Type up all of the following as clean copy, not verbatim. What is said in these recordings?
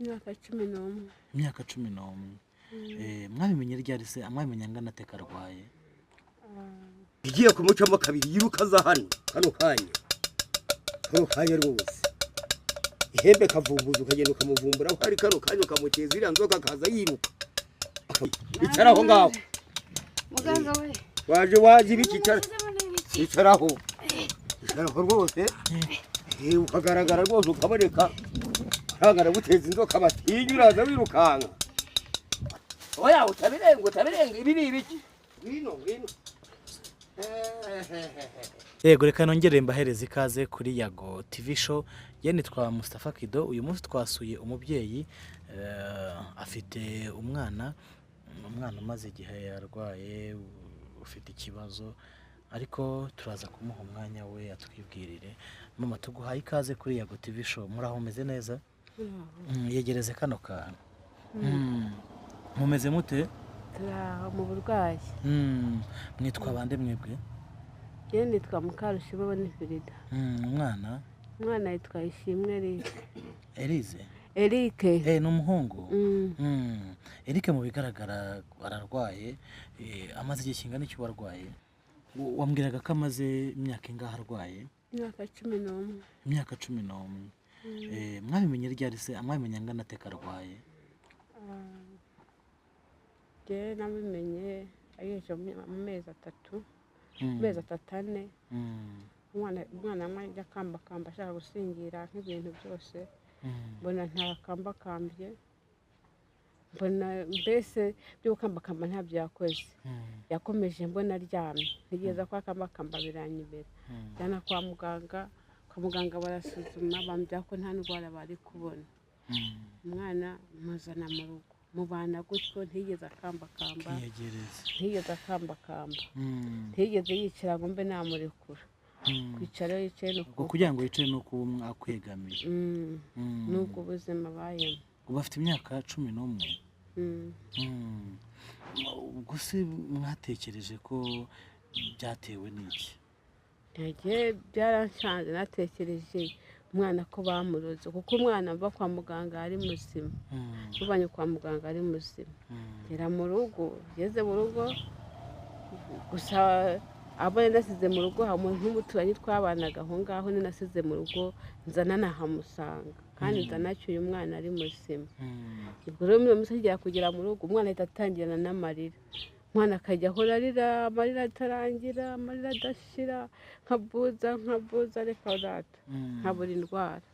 Imyaka 11. Imyaka 11. Mwabimenye ryari se? Mwabimenye angana ate karwaye? Igiye kumucamo kabiri yiruka za hano kanya rwose. Ihembe kavumbuza ukagenda ukamuvumbura ko ari kano kanya ukamuteza iriya nzoka kaza yiruka. Icaraho ngaho. Muganga we. Waje ibikicara. Icaraho rwose. Ukagaragara rwose ukaboneka. Hangara guteza inzoka batinyuraza wirukanka. Oya utabirenga ibi ni ibiki? Ngwino. Yego reka nongere mbahereza ikaze kuri Yago TV show. Nitwa Mustafa Kido. Uyu munsi twasuye umubyeyi afite umwana umaze igihe yarwaye ufite ikibazo, ariko turaza kumuha umwanya we atwibwirire. Mama tuguhaye ikaze kuri Yago TV show. Muraho umeze neza? Yegereze kano kantu. Mumeze mute? Turaho mu burwayi. Mwitwa bande mwebwe? Nitwa Mukarushima Bonifrida. Umwana yitwa Ishimwe Elise. Eric. Ni umuhungu. Eric mu bigaragara ararwaye. Amaze igihe kingana iki warwaye? Wambwiraga ko amaze imyaka ingahe arwaye? Imyaka 11. Imyaka 11. Mwabimenye ryari se? Mwabimenye angana ate karwaye? Nabimenye ayeje mu mezi 3. Mezi 3 umwana amajya kamba ashaka gusingira nk'ibintu byose. Mbona nta kambakambye. Mbona mbese byo kamba nta byakoze. Yakomeje mbona aryamye. Nigeza kwa kamba biranyibera. Cyana kwa muganga barasuzuma bambya ko nta ndwara bari kubona. Umwana muzana mu rugo. Mubana gutyo ntigeze akambakamba. Ntigeze yicara ngo mbe namurekura. Kwicara yicaye nuko kugira ngo yicaye nuko akwegamiye. Nuko ubuzima bayemo. Ubu afite imyaka 11. Ubwo se mwatekereje ko byatewe n'iki? Byaranshanze natekereje umwana ko bamuroze kuko umwana mva kwa muganga ari muzima. Tubanye kwa muganga ari muzima. Gera mu rugo, yeze mu rugo gusa abone nasize mu rugo hamwe nk'umuturanyi twabanaga aho ngaho ni nasize mu rugo nzana nahamusanga kandi nzanacyuye umwana ari muzima. Ubwo rero muri musajya kugera mu rugo umwana atatangirana n'amarira. Umwana akajya ahora arira amarira atarangira, amarira adashira, nkabuza reka urata nkabura indwara.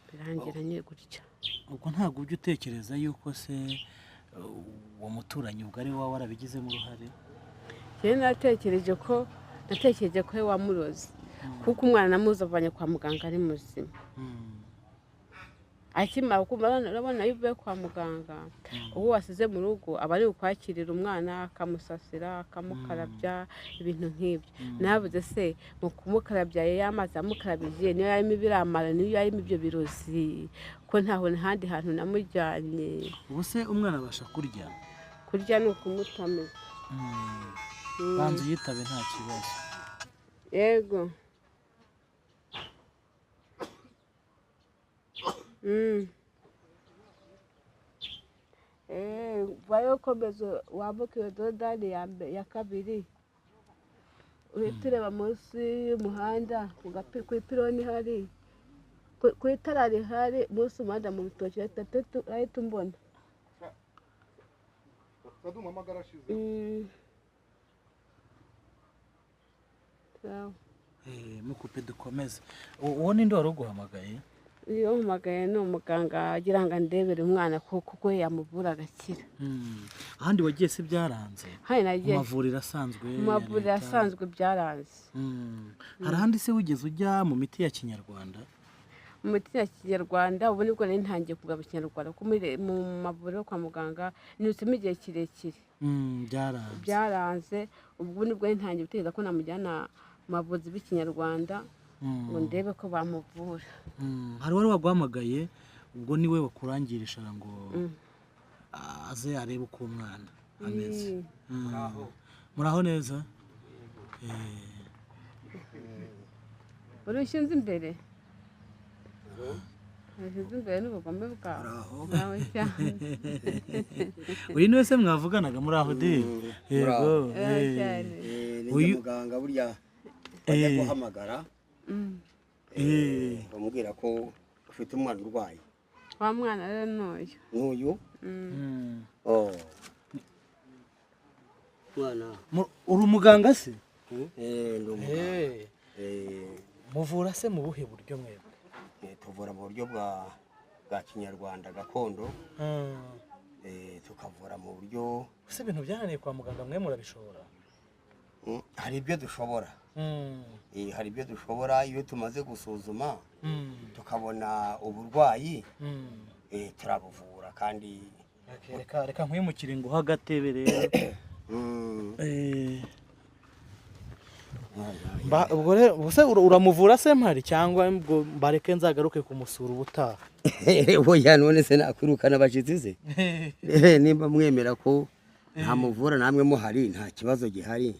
Birangiranye gutya. Ubwo ntabwo ujya utekereza yuko se uwo muturanyi ubwo ari wawe warabigizemo uruhare? Natekereje ko we wamuroze kuko umwana namuzavanye kwa muganga ari muzima. Akimara urabona iyo uvuye kwa muganga uwo wasize mu rugo aba ari ukwakirira umwana akamusasira akamukarabya ibintu nk'ibyo. Nabuze se mu kumukarabya yamaze amukarabije niyo yarimo ibiramara niyo yarimo ibyo birozi ko ntaho n'ahandi hantu namujyanye. Ubu se umwana abasha kurya ni ukumutamira. Banza uyitabe nta kibazo. Yego. Vayo komeza wambuke dodani ya kabiri. Uhita munsi y'umuhanda ku ipironi hari. Ku itara rihari munsi umuhanda mu rutoki ahita umbona. Mukupe dukomeze. Uwo ninde wari uguhamagaye? Iyo mpamagaye ni umuganga agira ngo ndebere umwana kuko yamuvura agakira. Ahandi wagiye se byaranze? Nagiye mu mavuriro asanzwe. Mu mavuriro asanzwe byaranze. Hari ahandi se wigeze ujya mu miti ya Kinyarwanda? Mu miti ya Kinyarwanda ubu nibwo nari ntangiye kugaba Kinyarwanda kuko mu mavuriro kwa muganga nirutsemo igihe kirekire. Byaranze ubwo nibwo nari ntangiye gutekereza ko namujyana mu bavuzi b'Ikinyarwanda ngo ndebe ko bamuvura. Hari wari waguhamagaye ubwo niwe wakurangirisha ngo aze arebe uko umwana ameze. Muraho neza? Urushinze imbere? nashyize imbere n'ubugome bwawe Uraho. nawe cyane uyu niwe se mwavuganaga muri aho de yego cyane ni Uyu- muganga burya bajya guhamagara bamubwira ko ufite umwana urwaye wa mwana rero n'uyu n'uyu oh mwana uri umuganga se ndi umuganga muvura se mu buhe buryo mwebwe tuvura mu buryo bwa kinyarwanda gakondo tukavura mu buryo ese ibintu byananiye kwa muganga mwe murabishobora hari ibyo dushobora hari ibyo dushobora iyo tumaze gusuzuma tukabona uburwayi turabuvura kandi reka nkwimukire ngo uha agatebe rero ubwo rero ubuse uramuvura se mpari cyangwa ngo mbareke nzagaruke kumusura ubutaha oya none se nakwirukana abashyitsi se nimba mwemera ko ntamuvura namwe muhari nta kibazo gihari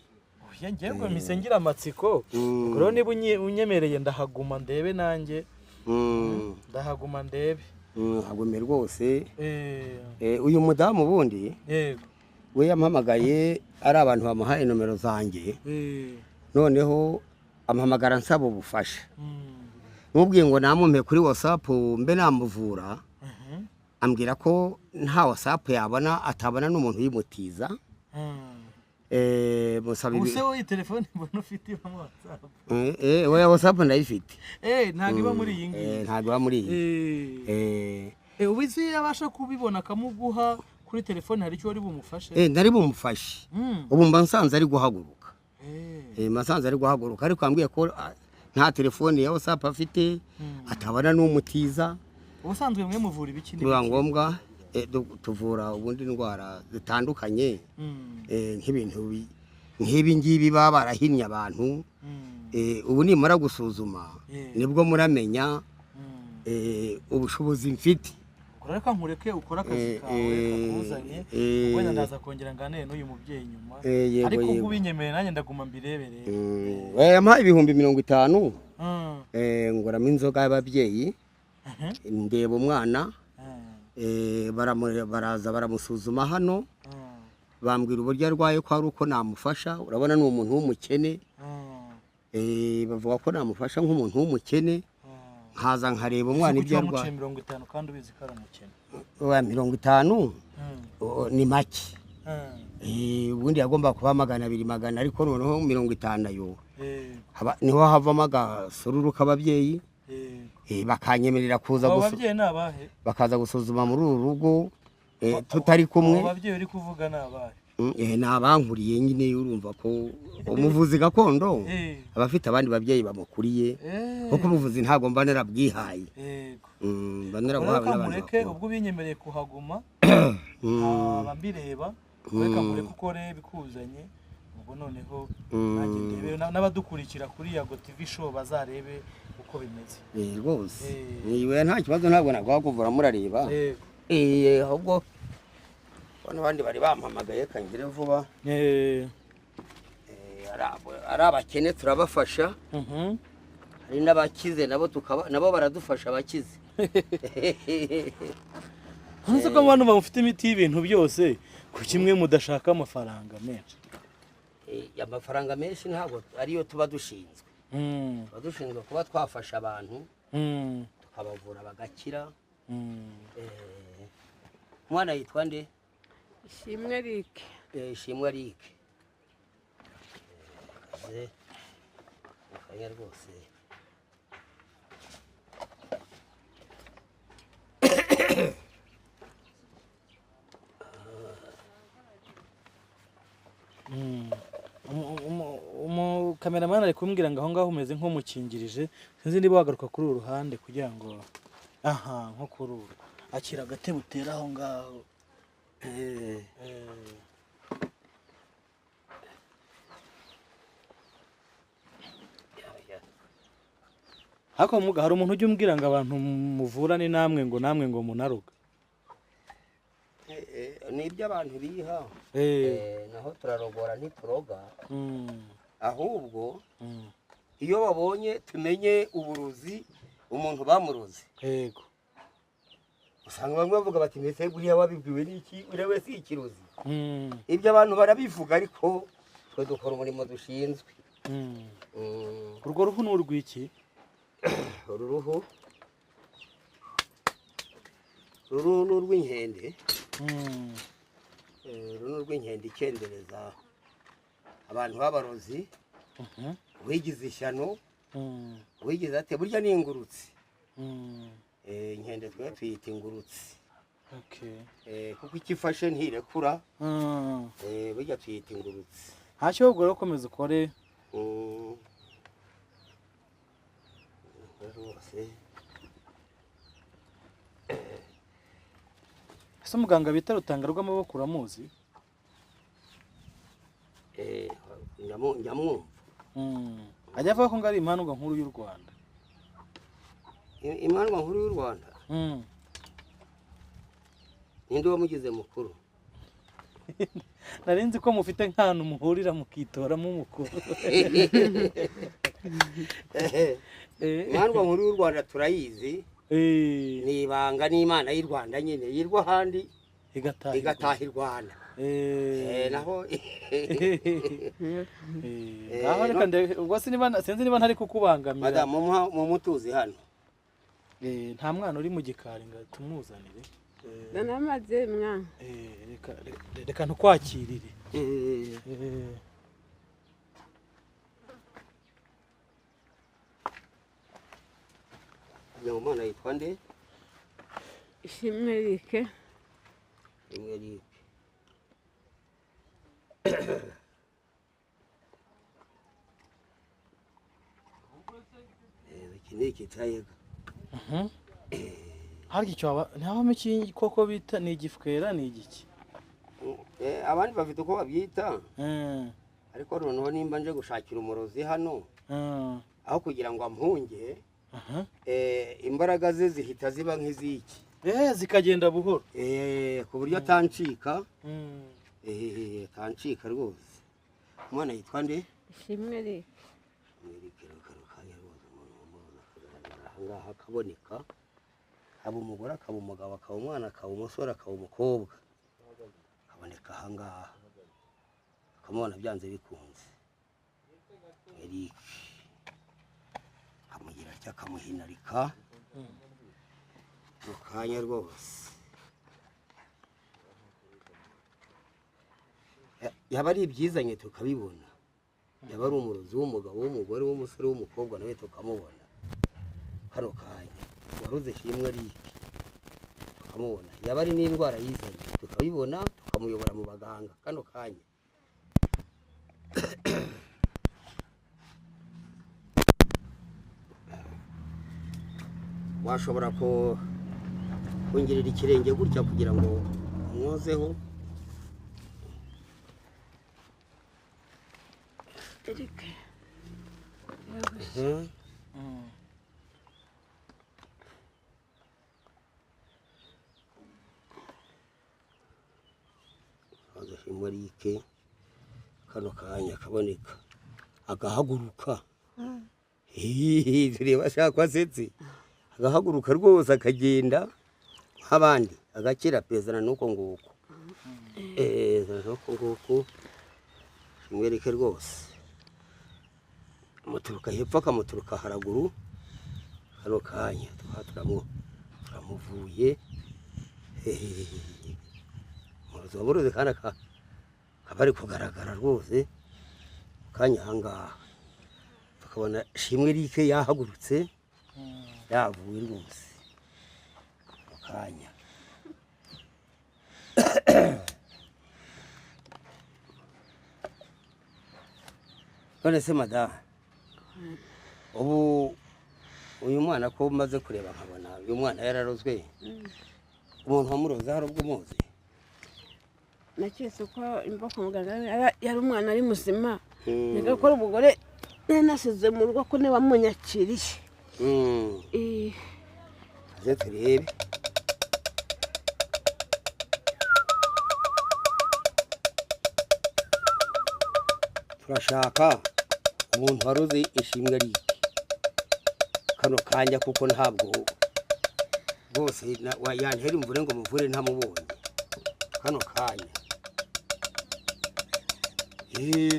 ngewe mise ngira amatsiko ubwo rero niba unyemereye ndahaguma ndebe nanjye ndahaguma ndebe hagume rwose uyu mudamu ubundi yego we yampamagaye ari abantu bamuhaye nomero zanjye noneho amuhamagara nsaba ubufasha mubwiye ngo namumpe kuri WhatsApp mbe namuvura ambwira ko nta WhatsApp yabona atabona n'umuntu uyimutiza musaba ibi ubuse wowe telefone mbona ufite ibamo WhatsApp we WhatsApp ndayifite ntabwo iba muri iyi ngiyi ntabwo iba muri iyi ubizi yabasha kubibona akamuguha kuri telefone hari icyo wari bumufashe ndari bumufashe ubu mba nsanze ari guhaguruka masanze ari guhaguruka ariko ambwiye ko nta telefone ya WhatsApp afite atabona n'umutiza ubusanzwe mwe muvura ibiki biba ngombwa tuvura ubundi indwara zitandukanye nk'ibintu nk'ibi ngibi baba barahinnye abantu ubu nimara gusuzuma nibwo muramenya ubushobozi mfite reka nkureke ukora akazi kawe kakuzanye wenda ndaza kongera nganire n'uyu mubyeyi nyuma ariko ubwo ubinyemereye nanjye ndaguma mbirebereye yampaye 50,000 nguramo inzoga y'ababyeyi ndeba umwana baraza baramusuzuma hano bambwira uburyo arwaye ko ari uko namufasha urabona ni umuntu w'umukene bavuga ko namufasha nk'umuntu w'umukene nkaza nkareba umwana ibyo arwaye 50 kandi ubizi ko ari umukene 50 ni make ubundi yagomba kuba 200 ariko noneho 50 yo niho havamo agasururu k'ababyeyi bakanyemerera kuza bakaza gusuzuma muri uru rugo tutari kumwe ababyeyi uri kuvuga nabahe nabankuriye nyine urumva ko umuvuzi gakondo abafite abandi babyeyi bamukuriye kuko umuvuzi ntago mba narabwihaye mba naraguhawe n'abantu ubwo binyemereye kuhaguma abambireba reka mureke ukore bikuzanye ubwo noneho nanjye ndebe n'abadukurikira kuri Yago TV show bazarebe uko bimeze rwose niwe nta kibazo ntabwo nagwa kuvura murareba ahubwo n'abandi bari bampamagaye kangire vuba ari abakene turabafasha hari n'abakize nabo baradufasha abakize nzi ko abantu bafite imiti y'ibintu byose ku kimwe mudashaka amafaranga menshi amafaranga menshi ntabwo ariyo tuba dushinzwe tuba dushinzwe kuba twafasha abantu tukabavura bagakira umwana yitwa nde Ishimwe Eric Ishimwe Eric akanya rwose kameramani ari kumbwira ngo aho ngaho umeze nk'umukingirije sinzi niba wagaruka kuri uru ruhande kugira ngo aha nko kuri uru akira agatebe utera aho ngaho hako muga hari umuntu ujya umbwira ngo abantu muvurane namwe ngo munaruga ni iby'abantu biha naho turarogora ntituroga ahubwo iyo babonye tumenye uburozi umuntu bamuroze usanga bamwe bavuga bati mbese buriya wabibwiwe n'iki uriya wese ikiruzi ibyo abantu barabivuga ariko twe dukora umurimo dushinzwe. urwo ruhu ni urw'iki? uru ruhu ni urw'inkende. uru ni urw'inkende ikendereza abantu b'abarozi, uwigize ishyano, uwigize ate burya ni ingurutsi. inkende twe tuyita ingurutsi. kuko ikifashe ntirekura, burya tuyita ingurutsi. ntacyo ubwo rero komeza ukore. ese umuganga bita Rutanga rw'amaboko uramuzi? njyamwumva. ajya avuga ko ngo ari imandwa nkuru y'u Rwanda. imandwa nkuru y'u Rwanda ninde wamugize mukuru? nari nzi ko mufite nk'ahantu muhurira mukitoramo umukuru. imandwa nkuru y'u Rwanda turayizi, ni ibanga n'Imana y'u Rwanda nyine yirwa ahandi igataha i Rwanda. naho aho reka ubwo sinzi niba ntari kukubangamira. madamu mutuzi hano. nta mwana uri mu gikari ngo tumuzanire. namaze mwana. reka ntukwakirire. uyu mwana yitwa nde? Ishimwe Eric. Ishimwe Eric. iki ni ikitayega. harya icyo ntabamo iki koko bita ni igifwera ni igiki? abandi bafite uko babyita, ariko noneho nimba nje gushakira umurozi hano, aho kugira ngo ampunge, imbaraga ze zihita ziba nk'iziki, zikagenda buhoro, ku buryo atancika. atancika rwose. umwana yitwa nde? Ishimwe Eric. ahangaha akaboneka, haba umugore, akaba umugabo, akaba umwana, akaba umusore, akaba umukobwa, akaboneka ahangaha akamubona byanze bikunze. Eric amugira atya akamuhinarika mu kanya rwose. yaba ari ibyizanye tukabibona, yaba ari umurozi w'umugabo, w'umugore, w'umusore, w'umukobwa, nawe tukamubona kano kanya. waruze Ishimwe Eric tukamubona, yaba ari n'indwara yizanye tukabibona, tukamuyobora mu baganga kano kanya. washobora kongerera ikirenge gutya kugira ngo mwozeho. Eric. Ishimwe Eric kano kanya kaboneka agahaguruka. tureba ashaka asetse, agahaguruka rwose akagenda nk'abandi, agakira pezana nuko nguko. nuko nguko Ishimwe Eric rwose amuturuka hepfo akamuturuka haraguru kano kanya turamuvuye. muruzi kandi akaba ari kugaragara rwose kanya ahangaha, tukabona Ishimwe Eric yahagurutse yavuye rwose mu kanya. none se madamu, ubu uyu mwana ko umaze kureba nkabona uyu mwana yararozwe, umuntu wamuroze hari ubwo umuzi? naketse ko imva kwa muganga yari umwana ari muzima, nigakora umugore nasize mu rugo ko niba munyakiriye. aze turebe. turashaka umuntu waroze Ishimwe Eric kano kanya, kuko ntabwo rwose yantera imvune ngo muvure ntamubonye kano kanya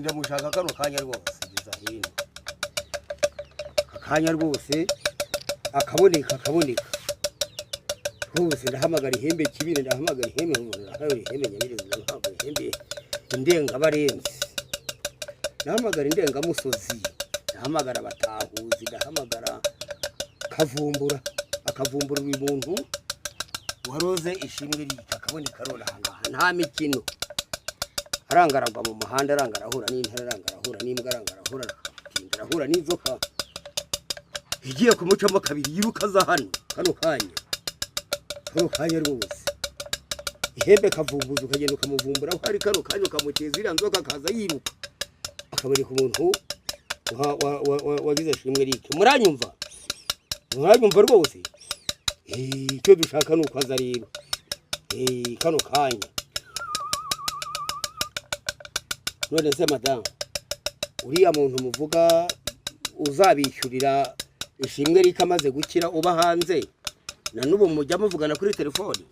ndamushaka kano kanya rwose geza hino akanya rwose akaboneka rwose ndahamagara ihembe kibire ndahamagara ihembe nyabirezi ndahamagara ihembe indengabarenzi ndahamagara indengamusozi ndahamagara abatahuzi ndahamagara akavumbura uyu muntu waroze ishimwe ryita akaboneka rorahangaha nta mikino arangaragwa mu muhanda arangarahura n'intare arangarahura n'imbwa arangarahura arahura n'inzoka igiye kumucamo kabiri yiruka za kano kanya rwose ihembe kavumbuza ukagenda ukamuvumbura ko ari kano kanya ukamuteza iriya nzoka akaza yiruka akabereka umuntu wagize ishimwe rike muranyumva rwose icyo dushaka ni uko aza rero kano kanya none se madamu uriya muntu muvuga uzabishyurira ishimwe rike amaze gukira uba hanze na n'ubu mujya muvugana kuri telefoni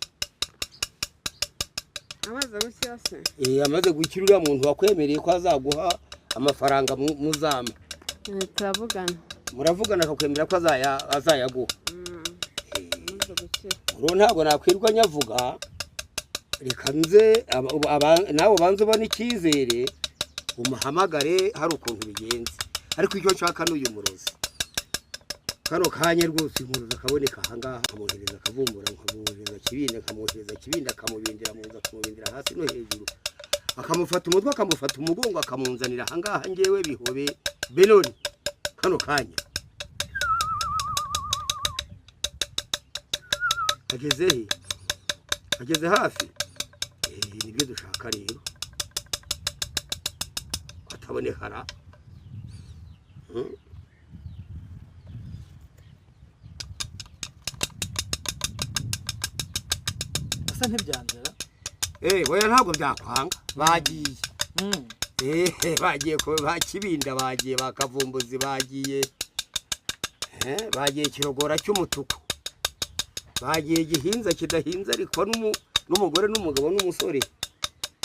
amaze gukira se amaze gukira uriya muntu wakwemereye ko azaguha amafaranga muzama turavugana muravugana akakwemera ko azayaguha uru ntabwo nakwirwa nyavuga reka nze nawe banze ubona icyizere umuhamagare hari ukuntu bigenze ariko icyo nshaka n'uyu murozi kano kanya rwose umurozi akaboneka ahangaha akamwohereza akavumbura akamwohereza kibindi akamubindira mu nzu akamubindira hasi no hejuru akamufata umutwe akamufata umugongo akamunzanira ahangaha ngewe bihobe benoni kano kanya ageze hafi nibyo dushaka rero atabonekara asa ntibyanzira oya ntabwo byakwanga bagiye bagiye bakibinda bagiye bakavumbuzi bagiye kirogora cy'umutuku bagiye gihinza kidahinza ariko n'umugore n'umugabo n'umusore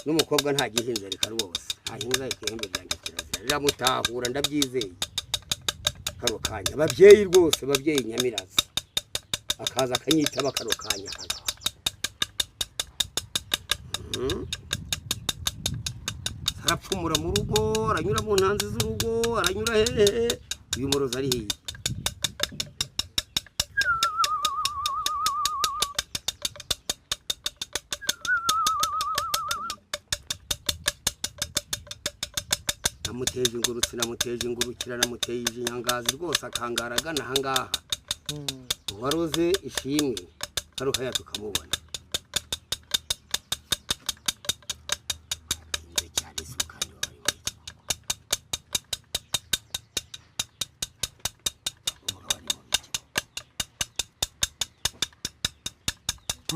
n'umukobwa nta gihinza reka rwose ntahinza ikihembe byanjye kirazira riramutahura ndabyizeye kano kanya ababyeyi rwose ababyeyi nyamirazi akaza akanyitaba kano kanya hano arapfumura mu rugo aranyura mu ntanzi z'urugo aranyura hehe uyu murozi ari hirya namuteje ingurutsi namuteje ingurukira namuteje inyangazi rwose akangara agana ahangaha uwaroze ishimwe karuhaya tukamubona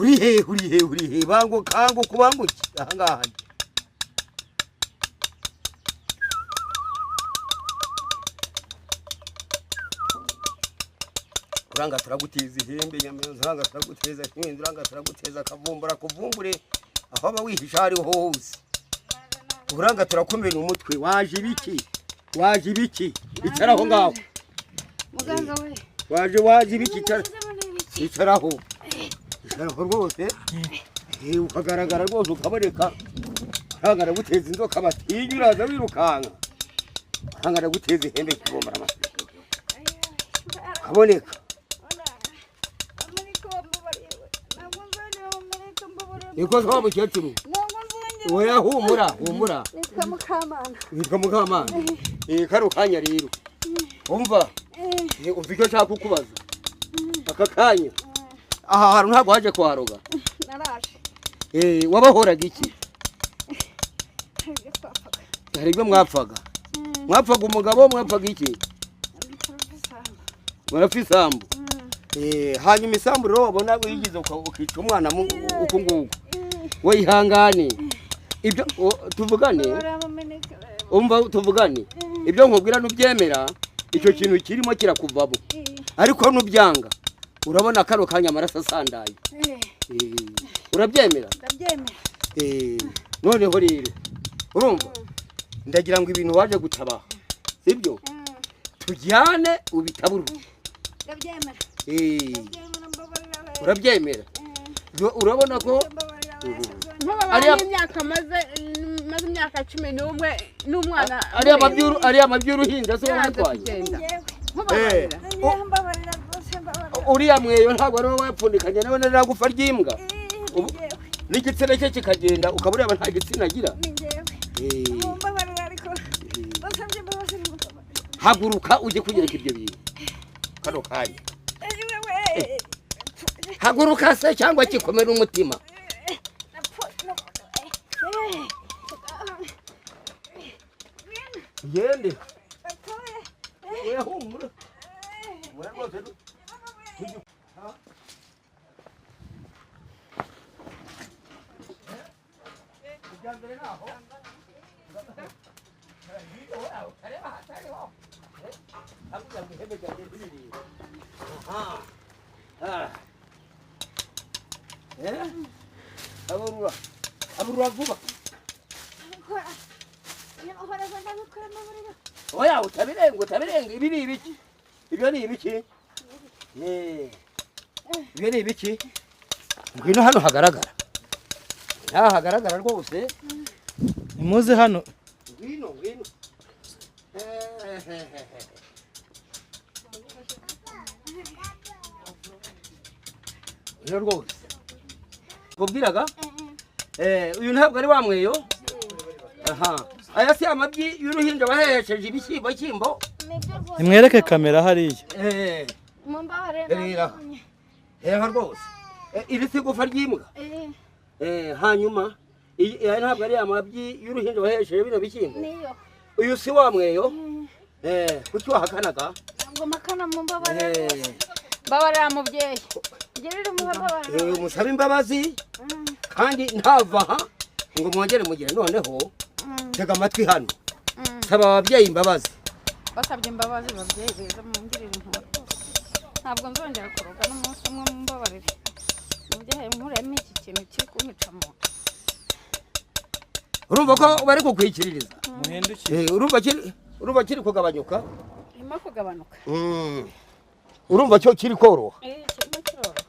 uri he bango kango kubanguki ahangaha uranga turagutiza ihembe nyamenza uranga turaguteza kimwe uranga turaguteza akavumbura kuvumbure aho aba wihisha ari hose uranga turakomera umutwe waje ibiki icaraho ngaho muganga we waje ibiki icaraho rwose ukagaragara rwose ukaboneka uranga guteza inzoka batinya uraza wirukanka uranga guteza ihembe kibombara amase kaboneka niko kwa mukecuru oya humura witwa Mukamana kano kanya rero umva ufite icyo nshaka kukubaza aka kanya aha hantu ntabwo waje kuharoga naraje wabahoraga iki hari ibyo mwapfaga umugabo mwapfaga iki murapfa isambu hanyuma isambu rero wabona wigize ukica umwana uko nguko wihangane ibyo tuvugane umva tuvugane ibyo nkubwira nubyemera icyo kintu kirimo kirakuvamo ariko nubyanga urabona kano kanya amaraso asandaye urabyemera ndabyemera noneho rero urumva ndagira ngo ibintu waje gutabaha sibyo tujyane ubitaburu ndabyemera urabyemera urabona ko imyaka maze imyaka 11 n'umwana ari amaby'uruhinja se wamutwaye uriya mweyo ntabwo ari wowe wapfundikanye nawe naragufa ry'imbwa n'igitsina cye kikagenda ukaba ureba nta gitsina agira haguruka ujye kugereka ibyo bintu kano kanya haguruka se cyangwa kikomera umutima yende oya humura oya rwose aburura vuba oya utabirenga ibi ni ibiki ibyo ni ibiki ibyo ni ibiki ngwino hano hagaragara nta hagaragara rwose nimuze hano ngwino ngwino rwose kubwiraga uyu ntabwo ari wa mweyo aya si amabyi y'uruhinja bahehesheje ibishyimbo nimwereke kamera hariya reba rwose iri si igufa ry'imbwa hanyuma aya ntabwo ari amabyi y'uruhinja bahehesheje bino bishyimbo uyu si wa mweyo kuki wahakanaga mbabarira mubyeyi girira umuhoro umusaba imbabazi kandi ntava aha ngo mwongere mugire noneho tega amatwi hano saba ababyeyi imbabazi basabye imbabazi babyeyi beza mungirire impuhwe ntabwo nzongera kuroga n'umunsi umwe mumbabarire mubyeyi mureme iki kintu kiri kunyica mu urumva ko bari kukwikiririza muhindukire urumva kiri kugabanyuka irimo kugabanuka urumva cyo kiri koroha kirimo kiroroha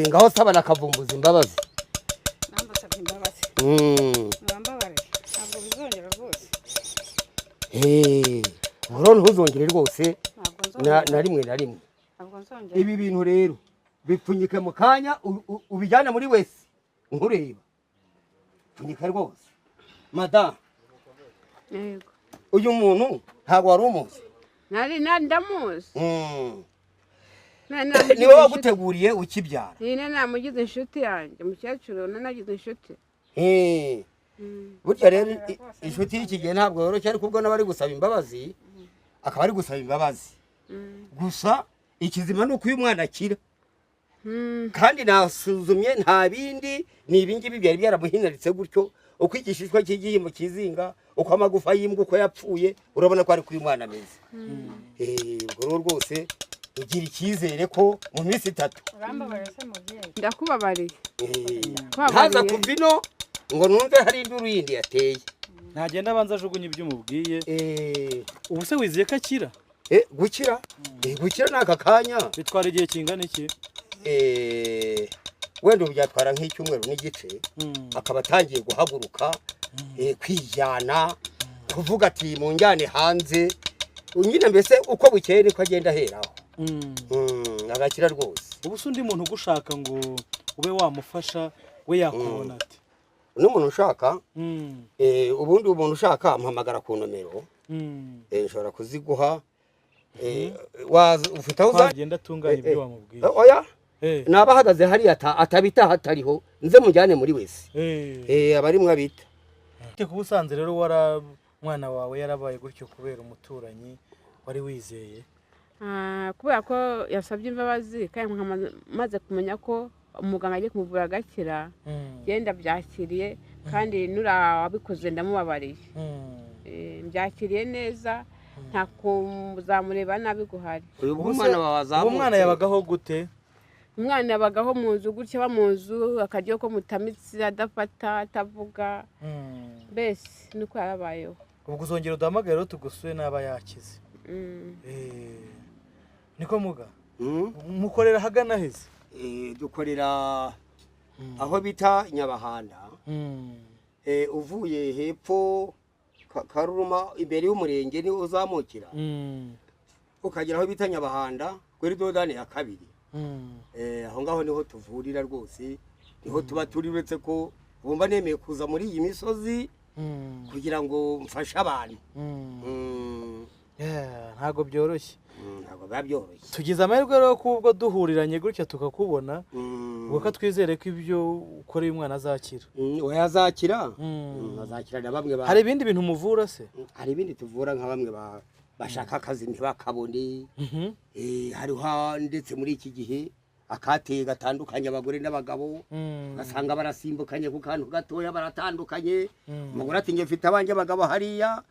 ngaho saba nakavumbuza imbabazi nambasabye imbabazi mwambabarire ntabwo bizongera rwose urabona ntuzongere rwose ntabwo na rimwe ntabwo nzongera ibi bintu rero bipfunyike mu kanya ubijyane muri wese nkureba pfunyika rwose madamu yego uyu muntu ntabwo wari umuzi ndamuzi niwe waguteguriye ukibyara nyine namugize inshuti yanjye umukecuru nanagize inshuti burya rero inshuti y'iki gihe ntabwo yoroshye ariko ubwo n'abari gusaba imbabazi akaba ari gusaba imbabazi gusa ikizima ni uko uyu mwana akira kandi nasuzumye nta bindi ni ibingibi byari byaramuhinaritse gutyo uko igishishwa cy'igihimba kizinga uko amagufa y'imbwa uko yapfuye urabona ko ari uko uyu mwana ameze ubwo rwose ugira icyizere ko mu minsi 3 urambabarira se mubyeyi ndakubabariye ntaza kuva ino ngo numve hari induru yindi yateye ntagenda abanza ajugunye ibyo umubwiye ubu se wizeye ko akira gukira gukira ni aka kanya bitwara igihe kingana iki wenda ubu byatwara nk'icyumweru n'igice akaba atangiye guhaguruka kwijyana kuvuga ati mu njyane hanze nyine mbese uko bukeye niko agenda aheraho agakira rwose ubu se undi muntu ugushaka ngo ube wamufasha we yakubona ati n'umuntu ushaka ubundi umuntu ushaka amuhamagara ku nomero nshobora kuziguha ufite aho uzagenda atunganya ibyo wamubwiye oya naba ahagaze hariya atabitaha atariho nze mujyane muri wese abarimwe abita kuba usanze rero mwana wawe yarabaye gutyo kubera umuturanyi wari wizeye kubera ko yasabye imbabazi kandi maze kumenya ko umuganga agiye kumuvura agakira genda byakiriye kandi nura wabikoze ndamubabariye byakiriye neza nta kuzamureba nabi guhari. uyu mwana uwo mwana yabagaho gute? Umwana yabagaho mu nzu gutya, aba mu nzu akaryo ko mutamitsi adafata atavuga, mbese niko yarabayeho. ubwo uzongera uduhamagare rero tugusuye n'aba yakize. niko muga mukorera hagana heze? dukorera aho bita Nyabahanda, uvuye hepfo Karuruma imbere y'umurenge ni uzamukira ukagera aho bita Nyabahanda kuri dodani ya kabiri. aho ngaho niho tuvurira rwose, niho tuba turi, uretse ko bumva nemeye kuza muri iyi misozi kugira ngo mfashe abantu. ntabwo byoroshye. ntabwo biba byoroshye. tugize amahirwe rero ko ubwo duhuriranye gutya tukakubona, ubwo ko twizere ko ibyo ukoreye umwana azakira. we azakira, azakira na bamwe hari ibindi bintu muvura se? hari ibindi tuvura nka bamwe bashaka akazi ntibakabone. hariho ndetse muri iki gihe akateye gatandukanye abagore n'abagabo, ugasanga barasimbukanye ku kantu gatoya baratandukanye. umugore ati njye mfite abanjye abagabo hariya,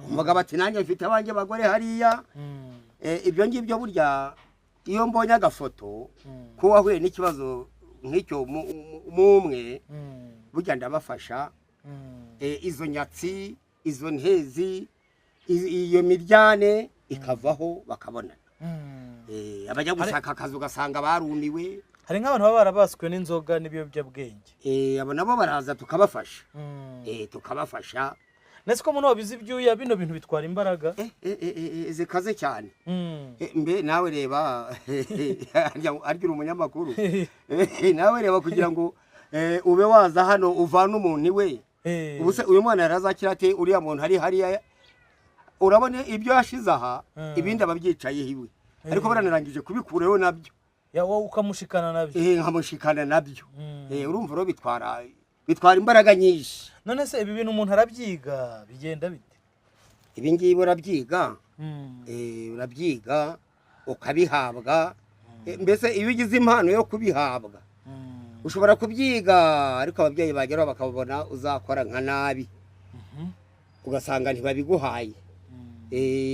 umugabo ati nanjye mfite abanjye abagore hariya. ibyo ngibyo burya iyo mbonye agafoto ko wahuye n'ikibazo nk'icyo mumwe, burya ndabafasha. izo nyatsi, izo ntezi, iyo miryane ikavaho bakabona. abajya gushaka akazi ugasanga barumiwe. hari nk'abantu baba barabaswe n'inzoga n'ibiyobyabwenge, abo nabo baraza tukabafasha. tukabafasha. ndetse ko umuntu wabize ibyuya, bino bintu bitwara imbaraga zikaze cyane. mbe nawe reba arya umunyamakuru nawe reba kugira ngo ube waza hano uvana umuntu iwe. ubu se uyu mwana yarazakira ate? uriya muntu hari hariya urabona ibyo yashize aha, ibindi ababyicayeho iwe, ariko baranarangije kubikureho nabyo. wowe ukamushikana nabyo? nkamushikana nabyo. urumva rero bitwara imbaraga nyinshi. none se ibi bintu umuntu arabyiga bigenda bite? ibi ngibi urabyiga, urabyiga ukabihabwa. mbese iyo ugize impano yo kubihabwa ushobora kubyiga, ariko ababyeyi bageraho bakabona uzakora nka nabi, ugasanga ntibabiguhaye.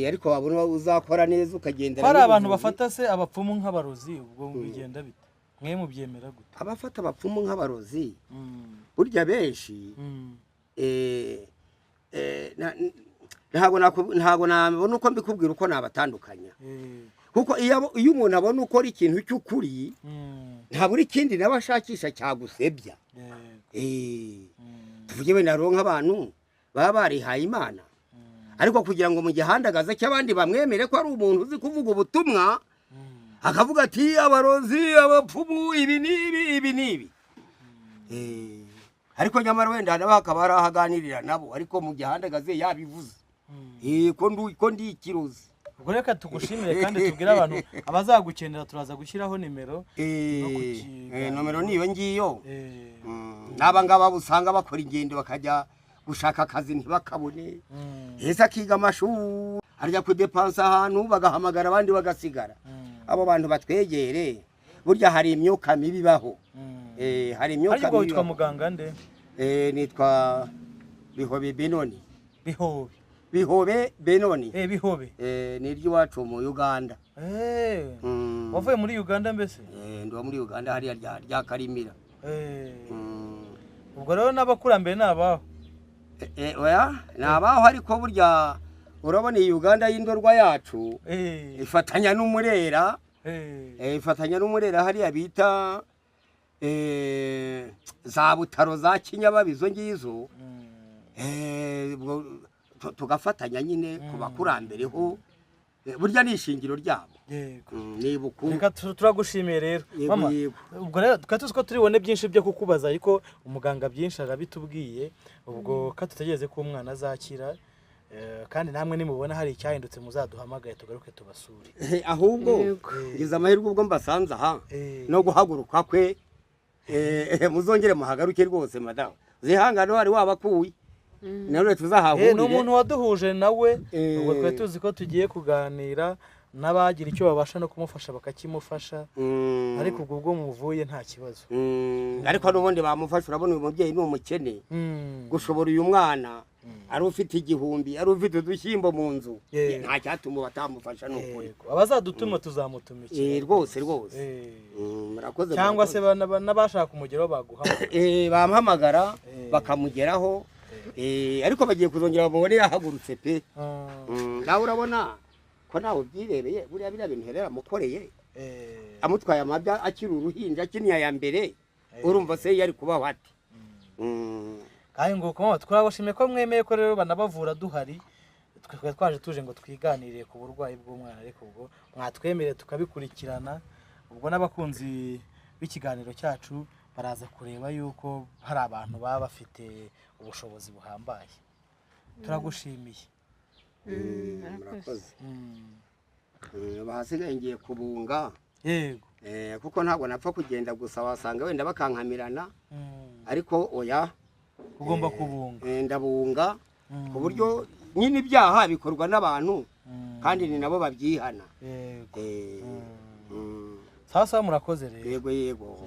ariko wabona uzakora neza ukagendera. hari abantu bafata se abapfumu nk'abarozi, ubwo bigenda bite? mwe mubyemera gute? abafata abapfumu nk'abarozi burya benshi ntabwo nabona uko mbikubwira uko nabatandukanya. kuko iyo umuntu abona ukora ikintu cy'ukuri, ntabwo uri ikindi nawe ashakisha cyagusebya. tuvuge wenda rero nk'abantu baba barihaye Imana, ariko kugira ngo mu gihandagaza cy'abandi bamwemere ko ari umuntu uzi kuvuga ubutumwa, akavuga ati abarozi, abapfumu, ibi n'ibi. ariko nyamara wenda nabo hakaba hari ahaganirira nabo, ariko mu gihandagaze yabivuze. ko ndi ikirozi. ubwo reka tugushimire kandi tubwire abantu abazagukenera, turaza gushyiraho nimero. nomero niyo ngiyo. n'aba ngaba usanga bakora ingendo bakajya gushaka akazi ntibakabone. ese akiga amashuri, arya kudepansa ahantu bagahamagara abandi bagasigara. abo bantu batwegere, burya hari imyuka mibi ibaho. hari imyuka mibi. witwa muganga nde? nitwa Bihobe Benoni. Bihobe Benoni. Bihobe ni iry'iwacu mu Uganda. wavuye muri Uganda mbese? ndi muri Uganda hariya rya Karimira. ubwo rero n'abakurambere ni abaho? oya ni abaho, ariko burya urabona iyi Uganda y'indorwa yacu ifatanya n'umurera. ifatanya n'umurera hariya bita za Butaro za Kinyababi, izo ngizo. tugafatanya nyine ku bakurambere ho, burya ni ishingiro ryabo. reka turagushimiye rero mama. ubwo rero tukaba tuzi ko turibone byinshi byo kukubaza, ariko umuganga byinshi arabitubwiye. ubwo ko tutegereze ko umwana azakira, kandi namwe nimubona hari icyahindutse muzaduhamagaye tugaruke tubasure. ahubwo ngize amahirwe ubwo mbasanze aha no guhaguruka kwe, muzongere muhagaruke rwose madamu. zihangane wari wabakuye nawe tuzahahurire. ni umuntu waduhuje nawe, ubwo twari tuzi ko tugiye kuganira n'abagira icyo babasha no kumufasha bakakimufasha ariko ubwo bwo muvuye nta kibazo ariko n'ubundi bamufasha urabona uyu mubyeyi ni umukene gushobora uyu mwana ari ufite igihumbi ari ufite udushyimbo mu nzu nta cyatuma batamufasha ni ukuri abazadutuma tuzamutumikira rwose murakoze cyangwa se n'abashaka kumugeraho baguhamagara bamuhamagara bakamugeraho ariko bagiye kuzongera bamubone yahagurutse pe nawe urabona ko nawe ubyirebeye buriya biriya bintu herera amukoreye amutwaye amabya akiri uruhinja akiniye aya mbere urumva se yari kubaho ati kandi ngo kuma twabashimiye ko mwemeye ko rero banabavura duhari twaje tuje ngo twiganirire ku burwayi bw'umwana ariko ubwo mwatwemereye tukabikurikirana ubwo n'abakunzi b'ikiganiro cyacu baraza kureba yuko hari abantu baba bafite ubushobozi buhambaye turagushimiye murakoze bahasigaye ngiye kubunga yego kuko ntabwo napfa kugenda gusa wasanga wenda bakankamirana ariko oya ugomba kubunga ndabunga ku buryo nyine ibyaha bikorwa n'abantu kandi ni nabo babyihana sawa sawa murakoze rero yego